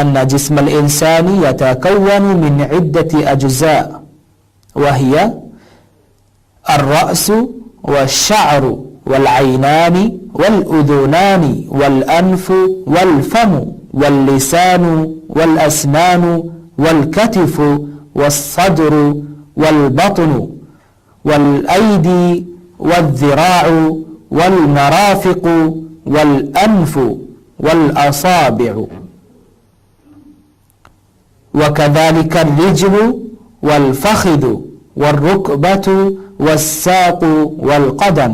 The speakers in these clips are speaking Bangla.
أن جسم الإنسان يتكون من عدة أجزاء وهي الرأس والشعر والعينان والأذنان والأنف والفم واللسان والأسنان والكتف والصدر والبطن والأيدي والذراع والمرافق والأنف والأصابع وكذلك الرجل والفخذ والركبة والساق والقدم।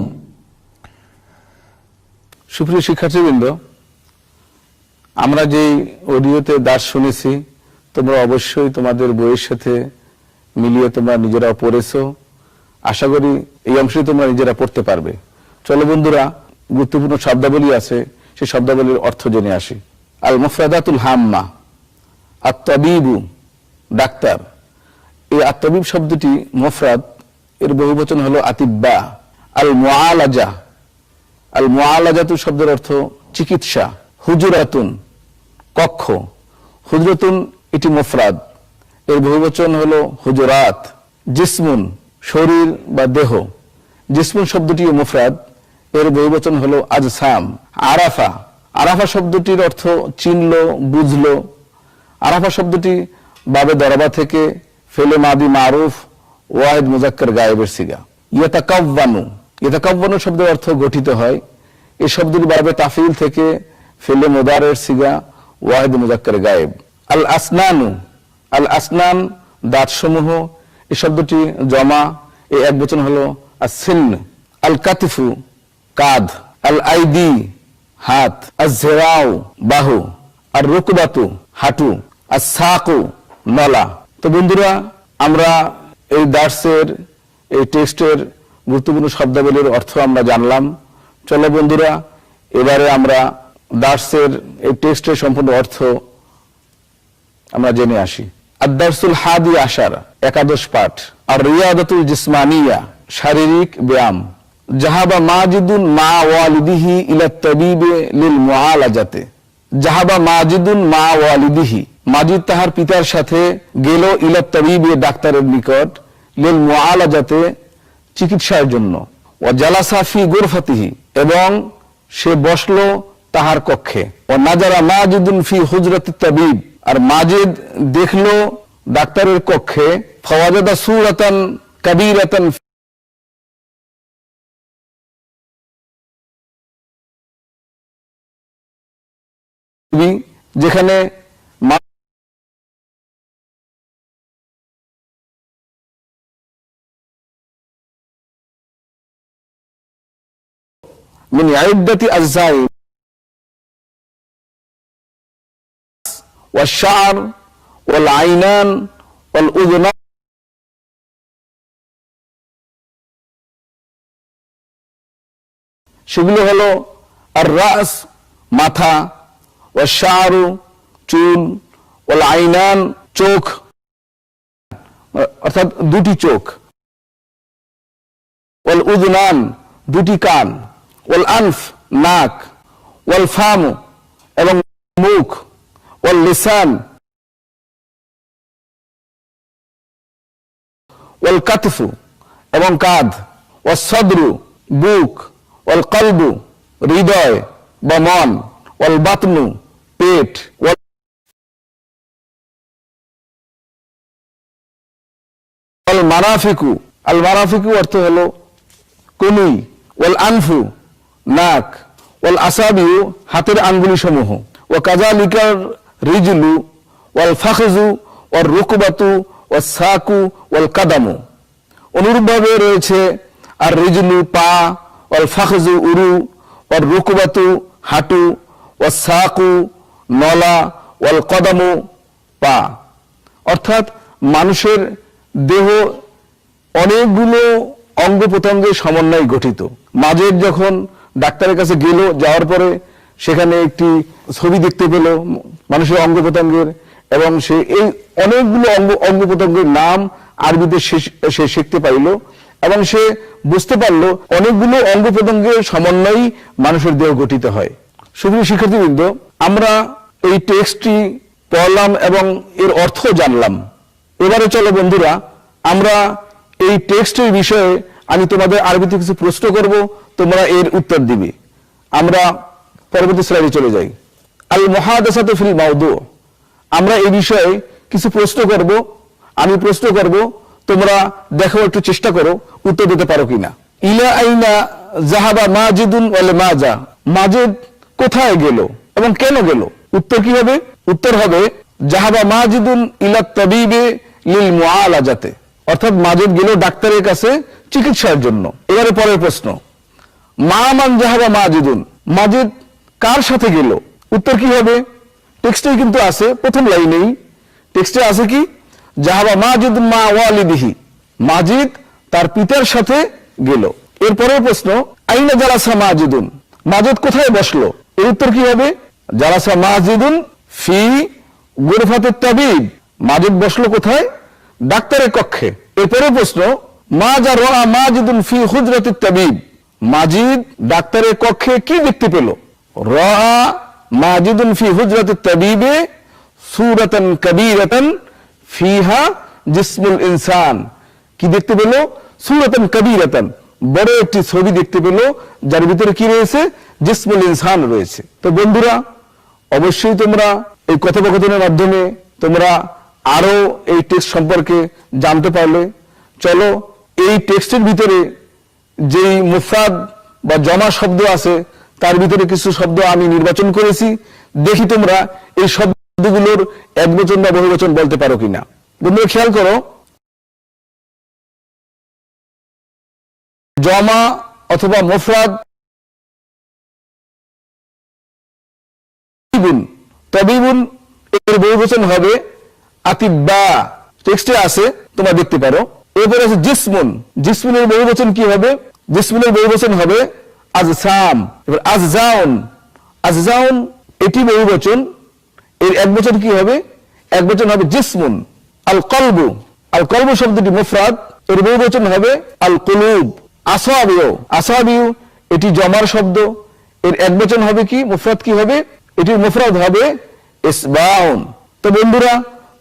সুপ্রিয় শিক্ষার্থীবৃন্দ, আমরা যে অডিওতে দাস শুনেছি তোমরা অবশ্যই তোমাদের বইয়ের সাথে মিলিয়ে তোমরা নিজেরা পড়েছো। আশা করি এই অংশে তোমরা নিজেরা পড়তে পারবে। চলো বন্ধুরা, গুরুত্বপূর্ণ শব্দাবলী আছে, সেই শব্দাবলীর অর্থ জেনে আসি। আল মুফরাদাতুল হাম্মা, আত-তাবিবু ডাক্তার। এই আত-তাবিব শব্দটি মুফরাদ, এর বহুবচন হলো আতিব্বা। আল মুআলাজা, আল মুআলাজাতু শব্দের অর্থ চিকিৎসা। হুজুরাতুন কক্ষ, হুজরাতুন এটি মুফরাদ, এর বহুবচন হলো হুজুরাত। জিসমুন শরীর বা দেহ, জিসমুন শব্দটিও মুফরাদ, এর বহুবচন হলো আজসাম। আরাফা, আরাফা শব্দটির অর্থ চিনল, বুঝলো। আরাফা শব্দটি বাবে দরবা থেকে ফেলে মাদি মারুফ ওয়াহিদ মুজাক্কার গায়েবের সিগা। ইয়াতাকাওয়ানু, ইয়াতাকাওয়ানু শব্দের অর্থ গঠিত হয়। এই শব্দটি বাবে তাফিল থেকে ফেলে মুদারের সিগা ওয়াহিদ মুজাক্কার গায়েব। আল আসনানু, আল আসনান দাঁতসমূহ, এই শব্দটি জমা, এই এক বচন হলো আসিন। আল কাতিফু কাঁধ। আল আইদি হাত। আজ-জিরাউ বাহু। আর রুকবাতু হাঁটু। আর সাকু নলা। তো বন্ধুরা, আমরা এই দার্সের এই টেক্সটের গুরুত্বপূর্ণ শব্দাবলীর অর্থ আমরা জানলাম। চলো বন্ধুরা, এবারে আমরা দার্সের এই টেক্সটের সম্পূর্ণ অর্থ আমরা জেনে আসি। আদ-দারসুল হাদি আশার, একাদশ পাঠ। আর রিয়াদাতুল জিসমানিয়া, শারীরিক ব্যায়াম। জাহাবা মাজিদুন মা ওয়ালিদিহি ইলা তাবিবে লিল মুআলাজাতে। জাহাবা মাজিদুন মা ওয়ালিদিহি, মাজিদ তাহার পিতার সাথে গেল ইলা তাবিবে ডাক্তারের নিকট, লিল মুআলাজাতে চিকিৎসার জন্য। ওয়া জালাসা ফি গুরফাতিহি, এবং সে বসলো তাহার কক্ষে। ওয়া নাজারা মাজিদুন ফি হুজরাতিত তাবিব, আর মাজিদ দেখলো ডাক্তারের কক্ষে। ফাওয়াজাদা সূরাতান কাবীরাতান, যেখানে মিন ইদ্দাতি আজসাই ওয়াশ শা'r ওয়াল আইনান ওয়াল উযুনান, সেগুলো হলো আর রাস মাথা, ওয়াশ শা'রু চুল, ওয়াল আইনান চোখ অর্থাৎ দুটি চোখ, ওয়াল উযুনান দুটি কান, ওয়াল আনফ নাক, ওয়াল ফাম এবং মুখ, ওয়াল লিসান, ওয়াল কাতফু এবং কাঁধ, ওয়াস সদরু বুক, ওয়াল কলবু হৃদয় বা মন, ওয়াল বাতনু পেট, ওয়াল মারাফিকু, আল মারাফিকু অর্থ হলো কনুই, ওয়াল আনফু নাক, ওয়াল আসাবিউ হাতের আঙ্গুলি সমূহ, ওয়া কাযালিকার রিজলু ওয়াল ফাখযু ওয়ার রুকবাতু ওয়াস সাকু ওয়াল কাদামু। অনুরূপভাবে রয়েছে আর রিজলু পা, ওয়াল ফাখযু উরু, ওয়ার রুকবাতু হাঁটু, ওয়াস সাকু নলা, ওয়াল কদামু পা। অর্থাৎ মানুষের দেহ অনেকগুলো অঙ্গ প্রত্যঙ্গের সমন্বয়ে গঠিত। মাঝে যখন ডাক্তারের কাছে গেল, যাওয়ার পরে সেখানে একটি ছবি দেখতে পেল মানুষের অঙ্গ প্রত্যঙ্গের, এবং সে এই অনেকগুলো অঙ্গ প্রত্যঙ্গের নাম আরবিতে সে শিখতে পাইল, এবং সে বুঝতে পারলো অনেকগুলো অঙ্গ প্রত্যঙ্গের সমন্বয়েই মানুষের দেহ গঠিত হয়। সুপ্রিয় শিক্ষার্থীবৃন্দ, আমরা এই টেক্সটটি পড়লাম এবং এর অর্থ জানলাম। এবারে চলো বন্ধুরা, আমরা এই টেক্সটের বিষয়ে আমি তোমাদের আরবিতে কিছু প্রশ্ন করব, তোমরা এর উত্তর দিবে। আমরা পরবর্তী স্লাইডে চলে যাই। আল মুহাদাসাতু ফিল মাওদু, আমরা এই বিষয়ে কিছু প্রশ্ন করব, আমি প্রশ্ন করব, তোমরা দেখো, একটু চেষ্টা করো উত্তর দিতে পারো কিনা। ইলা আইনা যাহাবা মাজিদুন ওয়াল মাজা, মাজিদ কোথায় গেল এবং কেন গেল? উত্তর কি হবে? উত্তর হবে যাহাবা মাজিদুন ইলা তাবিবে লিল মুআলাজাতে, অর্থাৎ মাজিদ গেল ডাক্তারের কাছে চিকিৎসার জন্য। এবারে পরের প্রশ্ন, মা মান যাহাবা মাজিদুন, মাজিদ কার সাথে গেল? উত্তর কি হবে? টেক্সটে কিন্তু আছে, প্রথম লাইনেই টেক্সটে আছে কি, যাহাবা মাজিদুন মা ওয়ালিদিহি, মাজিদ তার পিতার সাথে গেল। এরপরের প্রশ্ন, আইনা জালাসা মাজিদুন, মাজিদ কোথায় বসলো? এর উত্তর কি হবে? জালাসা মাজিদুন ফি গুরফাতিত তাবিব, মাজিদ বসলো কোথায়? ডাক্তারের কক্ষে। এরপরের প্রশ্ন, মাজা রাআ মাজিদুন ফি হুজরাতিত তাবিব, মাজিদ ডাক্তারের কক্ষে কি দেখতে পেল? রাআ মাজিদুন ফি হুজরাতিত তাবিবে সূরাতান কাবীরাতান ফিহা জিসমুল ইনসান, কি দেখতে পেল? সূরাতান কাবীরাতান, বড় একটি ছবি দেখতে পেল, যার ভিতরে কি রয়েছে? জিসমুল ইনসান রয়েছে। তো বন্ধুরা, অবশ্যই তোমরা এই কথোপকথনের মাধ্যমে তোমরা আরো এই টেক্সট সম্পর্কে জানতে পারলে। চলো, এই টেক্সটের ভিতরে যেই মুফরাদ বা জমা শব্দ আছে, তার ভিতরে কিছু শব্দ আমি নির্বাচন করেছি, দেখি তোমরা এই শব্দগুলোর একবচন বা বহুবচন বলতে পারো কিনা। বন্ধুরা খেয়াল করো, জমা অথবা মুফরাদ, তবিবুন এর বহুবচন হবে আতিব্বা, টেক্সটে আছে, তোমরা দেখতে পারো। এরপরে আছে জিসমুন, জিসমুনের বহুবচন কি হবে? জিসমুনের বহুবচন হবে আজসাম। এবার আজজাউন, আজজাউন এটি বহুবচন, এর একবচন কি হবে? একবচন হবে জিসমুন। আল কলবু, আল কলবু শব্দটি মুফরাদ, এর বহুবচন হবে আল কুলুব। আসাবিউ, আসাবিউ এটি জমার শব্দ, এর একবচন হবে কি? মুফরাদ কি হবে? এটির মুফরাদ হবে ইসবাউন। তো বন্ধুরা,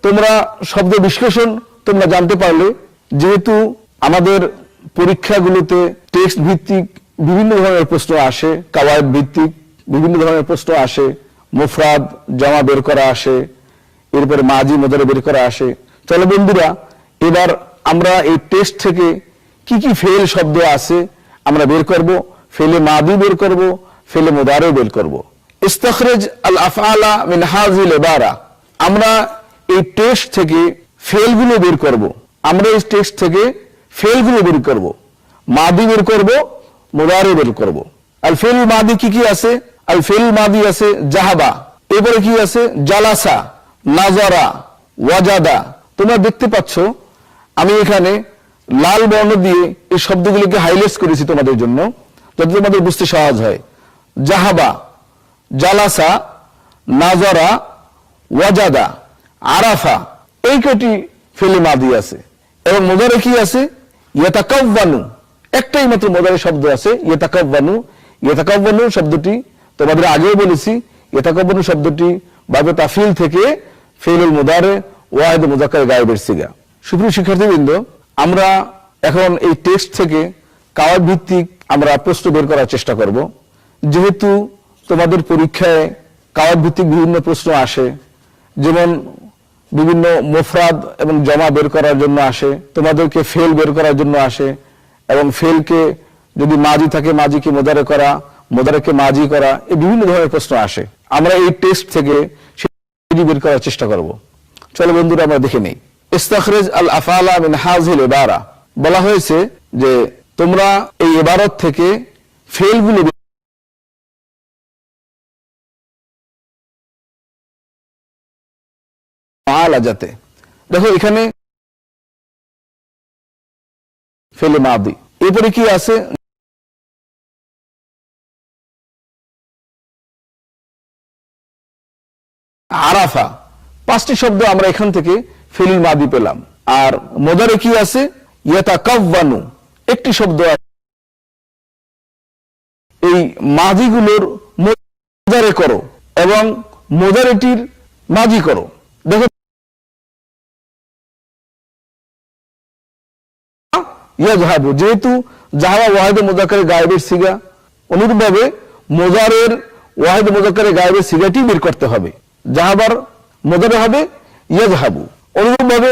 তোমরা শব্দ বিশ্লেষণ তোমরা জানতে পারলে। যেহেতু আমাদের পরীক্ষাগুলোতে টেক্সট ভিত্তিক বিভিন্ন ধরনের প্রশ্ন আসে, কাওয়ায়েদ ভিত্তিক বিভিন্ন ধরনের প্রশ্ন আসে, মুফরাদ জমা বের করা আসে, এরপরে মাজি মুদারি বের করা আসে। চলো বন্ধুরা, এবার আমরা এই টেক্সট থেকে কি কি ফেল শব্দ আছে আমরা বের করব। ফেলে মাদি বের করব, ফেলে মুদারি বের করব। ইস্তাখরিজ আল আফআলা মিন হাযিল ইবারা, আমরা এই টেক্সট থেকে ফেলগুলো বের করব। আমরা এই টেক্সট থেকে ফেলগুলো বের করব, মাদি বের করব, মুদারি বের করব। আল ফেল মাদি কি কি আছে? আল ফেল মাদি আছে জাহাবা, এরপরে কি আছে? জালাসা, নাজারা, ওয়াজাদা। তোমরা দেখতে পাচ্ছ আমি এখানে লাল বর্ণ দিয়ে এই শব্দগুলিকে হাইলাইট করেছি তোমাদের জন্য, যাতে তোমাদের বুঝতে সহজ হয়। জাহাবা, জালাসা, নাজারা, ওয়াজাদা, আরাফা, এই কটি ফেলে মাদি আছে। এবং মুদারি কি আছে? ইয়াতাকাব্বানু, একটাই মাত্র মুদারি শব্দ আছে ইয়াতাকাব্বানু। ইয়াতাকাব্বানু শব্দটি তোমাদের আগেও বলেছি, ইয়াতাকাব্বানু শব্দটি বাবে তাফিল থেকে ফেলুল মুদারে ওয়াহিদ মুযাক্কার গায়েবের সিগা। সুপ্রিয় শিক্ষার্থীবৃন্দ, আমরা এখন এই টেক্সট থেকে কাওয়ায়েদ ভিত্তিক আমরা প্রশ্ন বের করার চেষ্টা করব। যেহেতু তোমাদের পরীক্ষায় কাওয়ায়েদ ভিত্তিক বিভিন্ন প্রশ্ন আসে, যেমন বিভিন্ন মুফরাদ এবং জমা বের করার জন্য আসে, তোমাদেরকে ফেল বের করার জন্য আসে, এবং ফেলকে যদি মাজি থাকে মাজিকে মুদারে করা, মুদারেকে মাজি করা, এই বিভিন্ন ধরনের প্রশ্ন আসে। আমরা এই টেক্সট থেকে সেটি বের করার চেষ্টা করব। চলো বন্ধুরা, আমরা দেখে নেই। ইস্তাখরিজ আল আফআলা মিন হাযিল ইবারা, বলা হয়েছে যে তোমরা এই ইবারত থেকে ফেলগুলো মুআলাজাতে। দেখো এখানে ফেলে মাদি, এরপরে কি আছে? আরাফা, পাঁচটি শব্দ আমরা এখান থেকে ফেলুল মাদি পেলাম। আর মুদারি কি আছে? ইয়াতাকাব্বানু, একটি শব্দ। এই মাদিগুলোর মুদারি করো এবং মুদারিটির মাজি করো। ইয়াযহাবু, যেহেতু যাহাবা ওয়াহিদ মুযাক্কারে গায়েবের সিগা, অনুরূপভাবে মুযারের ওয়াহিদ মুযাক্কারে গায়েবের সিগাটি বের করতে হবে। যাহাবার মুযারে হবে ইয়াযহাবু। অনুরূপভাবে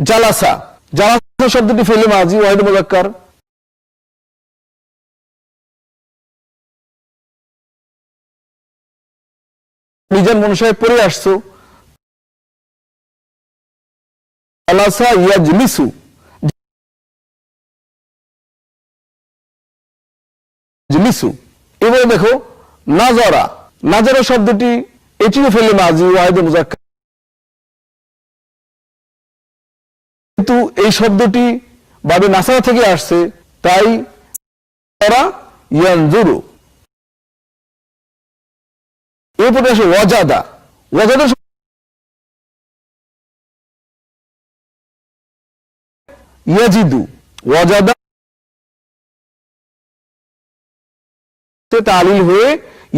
জালাসা, জালাসা শব্দটি ফেলে মাজি ওয়াহিদ মুযাক্কার, মিজান মনুসায় পড়ে আসছো জালাসা ইয়াজলিসু, জলিসু। এবারে দেখো নাজারা, নাজারা শব্দটি এটিও ফেলে মাজি ওয়াহিদ মুযাক্কার, কিন্তু এই শব্দটি বাবে নাসারা থেকে আসছে, তাই তারা ইয়ানজুরু। এরপরে আসে ওয়াজাদা, ওয়াজাদা ইয়াজিদু, ওয়াজাদা তালিল হয়ে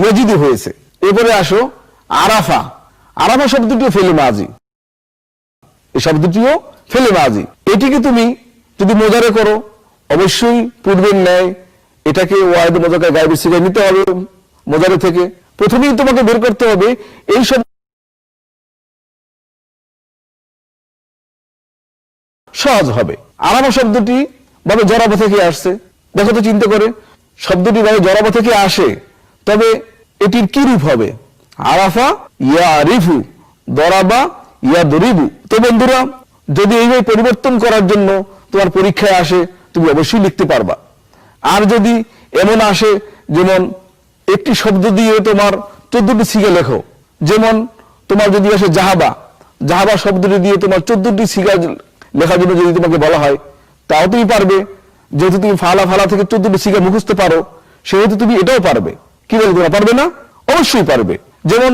ইয়াজিদু হয়েছে। এরপরে আসো আরাফা, আরাফা শব্দটিও ফেলে মাজি, এই শব্দটিও ফেলে মাজি। এটিকে তুমি যদি মুযারে করো অবশ্যই পূর্বের ন্যায় এটাকে ওয়াহিদ মুযাক্কার গায়েবের সিগায় নিতে হবে। মুযারে থেকে প্রথমেই তোমাকে বের করতে হবে এই শব্দ সহজ হবে। আরাফা শব্দটি ভাবে জরাবা থেকে আসছে, দেখো তো চিন্তা করে, শব্দটি ভাবে জরাবা থেকে আসে, তবে এটির কি রূপ হবে? আরাফা ইয়ারিফু, দরাবা ইয়াদরিবু। তো বন্ধুরা, যদি এইভাবে পরিবর্তন করার জন্য তোমার পরীক্ষায় আসে তুমি অবশ্যই লিখতে পারবা। আর যদি এমন আসে যেমন একটি শব্দ দিয়ে তোমার 14টি সিগা লেখো, যেমন তোমার যদি আসে জাহাবা, জাহাবা শব্দটি দিয়ে তোমার 14টি সিগা লেখার জন্য যদি তোমাকে বলা হয়, তাও তুমি পারবে। যেহেতু তুমি ফালা ফালা থেকে 14টি সিগা মুখস্থ পারো, সেহেতু তুমি এটাও পারবে। কি বলে তোমরা পারবে না? অবশ্যই পারবে। যেমন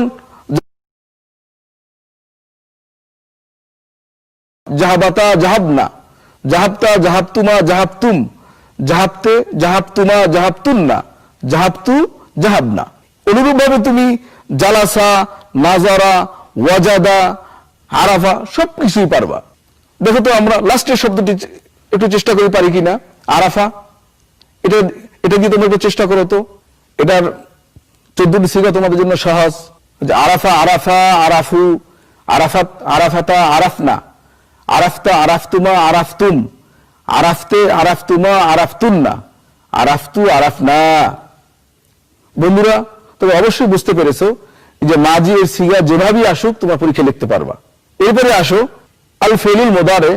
জাহাবাতা জাহাবনা, জাহাবতা জাহাবতুমা জাহাবতুম, জাহাবতে জাহাবতুমা জাহাবতুন্না, জাহাবতু জাহাবনা। অনুরূপভাবে তুমি জালাসা, নাজারা, ওয়াজাদা, আরাফা সবকিছুই পারবা। দেখো তো আমরা লাস্টের শব্দটি একটু চেষ্টা করি পারি কিনা। আরাফা, এটা দিয়ে তোমরা একটু চেষ্টা করো তো। এটার 14টি সিগা তোমাদের জন্য সহজ। আরাফা, আরাফা, আরাফু, আরাফাত, আরাফাতা, আরাফনা, আরাফতা, আরাফতুমা, আরাফতুম, আরাফতে, আরাফতুমা, আরাফতুন্না, আরাফতু, আরাফনা। বন্ধুরা, তবে অবশ্যই বুঝতে পেরেছো যে মাজি এর সিগা যেভাবেই আসুক তোমার পরীক্ষা লিখতে পারবা। এরপরে আসো আল ফেলুল মুদারে।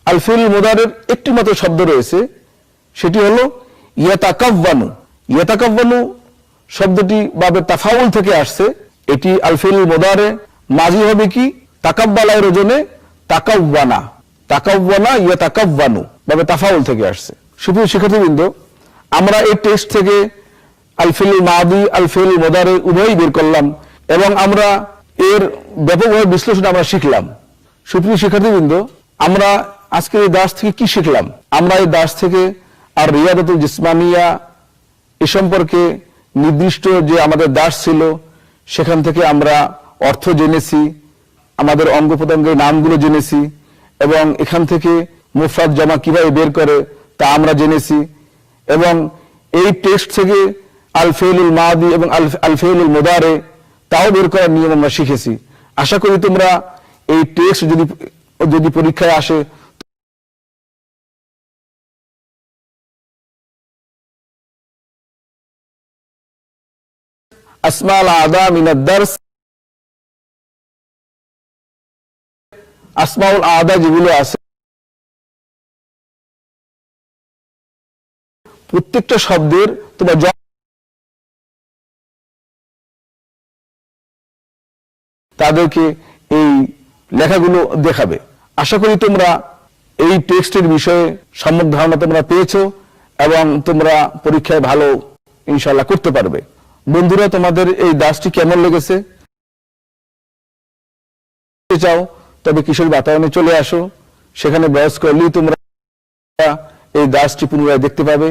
আল ফেলুল মুদারের একটি মাত্র শব্দ রয়েছে, সেটি হলো ইয়াতাকাব্বানু। ইয়াতাকাব্বানু শব্দটি বাবে তাফাউল থেকে আসছে। এটি আল ফেলুল মুদারে, মাজি হবে কি তাকাব্বালার ওজনে তাকাব্বানা, তাকাব্বানা ইয়াতাকাব্বানু বাবে তাফাউল থেকে আসছে। সুপ্রিয় শিক্ষার্থীবৃন্দ, আমরা এই টেস্ট থেকে আল ফেলুল মাদি, আল ফেলুল মুদারে উভয়ই বের করলাম এবং আমরা এর ব্যাপকভাবে বিশ্লেষণ আমরা শিখলাম। সুপ্রিয় শিক্ষার্থীবৃন্দ, আমরা আজকের এই দার্স থেকে কি শিখলাম? আমরা এই দার্স থেকে আর রিয়াদাতুল জিসমানিয়া এ সম্পর্কে নির্দিষ্ট যে আমাদের দার্স ছিল সেখান থেকে আমরা অর্থ জেনেছি, আমাদের অঙ্গ প্রত্যঙ্গের নামগুলো জেনেছি এবং এখান থেকে মুফরাদ জমা কিভাবে বের করে তা আমরা জেনেছি এবং এই টেস্ট থেকে আল ফেলুল মাদি এবং আল ফেলুল মুদারে তাও বের করার নিয়ম আমরা শিখেছি। আশা করি তোমরা এই টেস্ট যদি পরীক্ষায় আসে আসমাউল আদা মিনাদ দারস, আসমাউল আদা যেগুলো আছে প্রত্যেকটা শব্দের তোমরা তাদেরকে এই লেখাগুলো দেখাবে। আশা করি তোমরা এই টেক্সটের বিষয়ে সম্যক ধারণা তোমরা পেয়েছো এবং তোমরা পরীক্ষায় ভালো ইনশাআল্লাহ করতে পারবে। বন্ধুরা, তোমাদের এই দাসটি কেমন লেগেছে? চাও তবে কিশোর বাতায়নে চলে আসো, সেখানে ব্রাউজ করলেই তোমরা এই দাসটি পুনরায় দেখতে পাবে।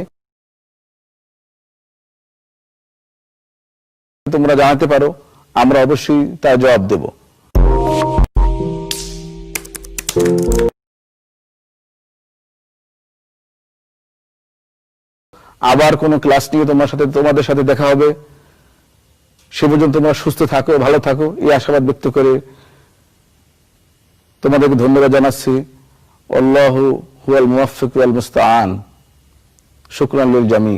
তোমরা জানাতে পারো, আমরা অবশ্যই তার জবাব দেব। আবার কোনো ক্লাস নিয়ে তোমাদের সাথে দেখা হবে। সে পর্যন্ত তোমরা সুস্থ থাকো, ভালো থাকো, এই আশাবাদ ব্যক্ত করে তোমাদেরকে ধন্যবাদ জানাচ্ছি। আল্লাহু হুয়াল মুওয়াফফিক ওয়াল মুস্তাআন। শুকরান লিল জামি।